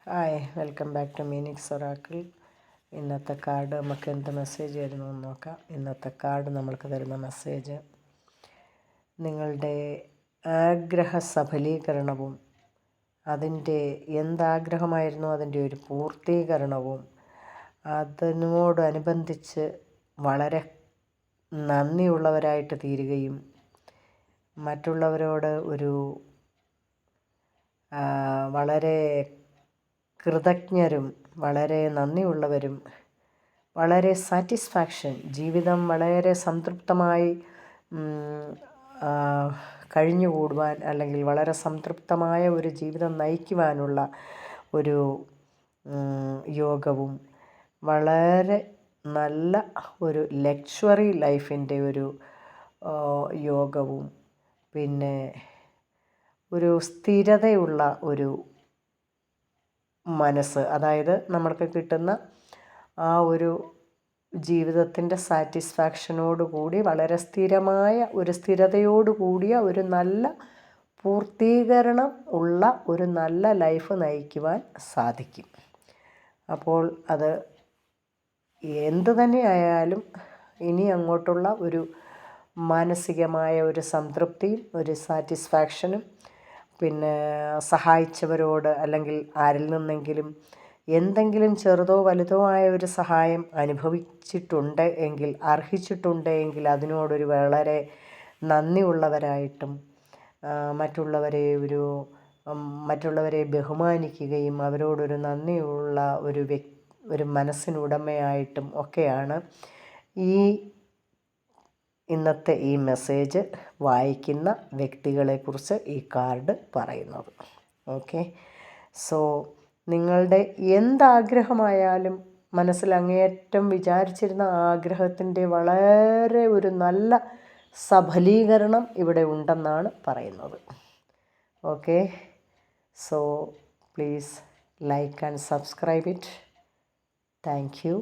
Hi, welcome back to മീനിക്സ് oracle. ഇന്നത്തെ card നമുക്ക് എന്ത് മെസ്സേജ് തരുന്നു എന്ന് നോക്കാം. ഇന്നത്തെ കാർഡ് നമ്മൾക്ക് തരുന്ന മെസ്സേജ് നിങ്ങളുടെ ആഗ്രഹ സഫലീകരണവും അതിൻ്റെ എന്താഗ്രഹമായിരുന്നു അതിൻ്റെ ഒരു പൂർത്തീകരണവും അതിനോടനുബന്ധിച്ച് വളരെ നന്ദിയുള്ളവരായിട്ട് തീരുകയും മറ്റുള്ളവരോട് ഒരു വളരെ കൃതജ്ഞരും വളരെ നന്ദിയുള്ളവരും വളരെ സാറ്റിസ്ഫാക്ഷൻ ജീവിതം വളരെ സംതൃപ്തമായി കഴിഞ്ഞുകൂടുവാൻ അല്ലെങ്കിൽ വളരെ സംതൃപ്തമായ ഒരു ജീവിതം നയിക്കുവാനുള്ള ഒരു യോഗവും വളരെ നല്ല ഒരു ലക്ഷറി ലൈഫിൻ്റെ ഒരു യോഗവും പിന്നെ ഒരു സ്ഥിരതയുള്ള ഒരു മനസ്സ്, അതായത് നമ്മൾക്ക് കിട്ടുന്ന ആ ഒരു ജീവിതത്തിൻ്റെ സാറ്റിസ്ഫാക്ഷനോടുകൂടി വളരെ സ്ഥിരമായ ഒരു സ്ഥിരതയോടു കൂടിയ ഒരു നല്ല പൂർത്തീകരണം ഉള്ള ഒരു നല്ല ലൈഫ് നയിക്കുവാൻ സാധിക്കും. അപ്പോൾ അത് എന്തു തന്നെ ആയാലും ഇനി അങ്ങോട്ടുള്ള ഒരു മാനസികമായ ഒരു സംതൃപ്തിയും ഒരു സാറ്റിസ്ഫാക്ഷനും പിന്നെ സഹായിച്ചവരോട് അല്ലെങ്കിൽ ആരിൽ നിന്നെങ്കിലും എന്തെങ്കിലും ചെറുതോ വലുതോ ആയ ഒരു സഹായം അനുഭവിച്ചിട്ടുണ്ട് എങ്കിൽ അർഹിച്ചിട്ടുണ്ട് എങ്കിൽ അതിനോടൊരു വളരെ നന്ദിയുള്ളവരായിട്ടും മറ്റുള്ളവരെ ബഹുമാനിക്കുകയും അവരോടൊരു നന്ദിയുള്ള ഒരു മനസ്സിനുടമയായിട്ടും ഒക്കെയാണ് ഇന്നത്തെ ഈ മെസ്സേജ് വായിക്കുന്ന വ്യക്തികളെക്കുറിച്ച് ഈ കാർഡ് പറയുന്നത്. ഓക്കെ, സോ നിങ്ങളുടെ എന്താഗ്രഹമായാലും മനസ്സിൽ അങ്ങേയറ്റം വിചാരിച്ചിരുന്ന ആഗ്രഹത്തിൻ്റെ വളരെ ഒരു നല്ല സഫലീകരണം ഇവിടെ ഉണ്ടെന്നാണ് പറയുന്നത്. Okay, so please like and subscribe it. Thank you.